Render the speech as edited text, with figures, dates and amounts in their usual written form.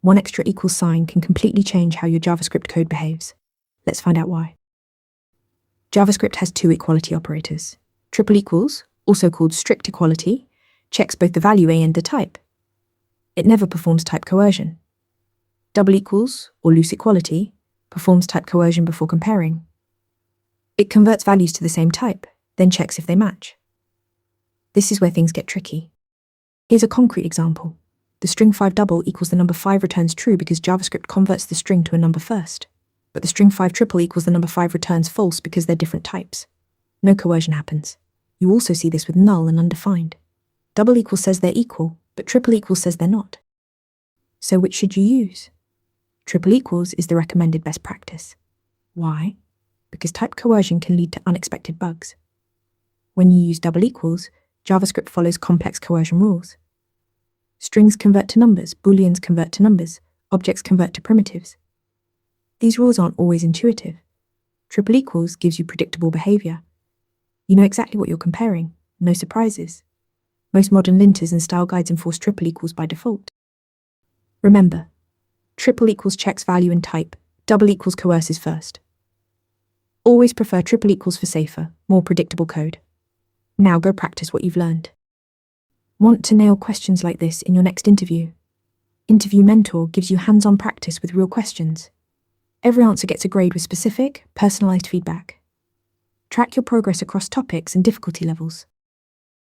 One extra equals sign can completely change how your JavaScript code behaves. Let's find out why. JavaScript has two equality operators. Triple equals, also called strict equality, checks both the value and the type. It never performs type coercion. Double equals, or loose equality, performs type coercion before comparing. It converts values to the same type, then checks if they match. This is where things get tricky. Here's a concrete example. The string 5 double equals the number 5 returns true because JavaScript converts the string to a number first. But the string 5 triple equals the number 5 returns false because they're different types. No coercion happens. You also see this with null and undefined. Double equals says they're equal, but triple equals says they're not. So which should you use? Triple equals is the recommended best practice. Why? Because type coercion can lead to unexpected bugs. When you use double equals, JavaScript follows complex coercion rules. Strings convert to numbers, booleans convert to numbers, objects convert to primitives. These rules aren't always intuitive. Triple equals gives you predictable behavior. You know exactly what you're comparing, no surprises. Most modern linters and style guides enforce triple equals by default. Remember, triple equals checks value and type, double equals coerces first. Always prefer triple equals for safer, more predictable code. Now go practice what you've learned. Want to nail questions like this in your next interview? Interview Mentor gives you hands-on practice with real questions. Every answer gets a grade with specific, personalized feedback. Track your progress across topics and difficulty levels.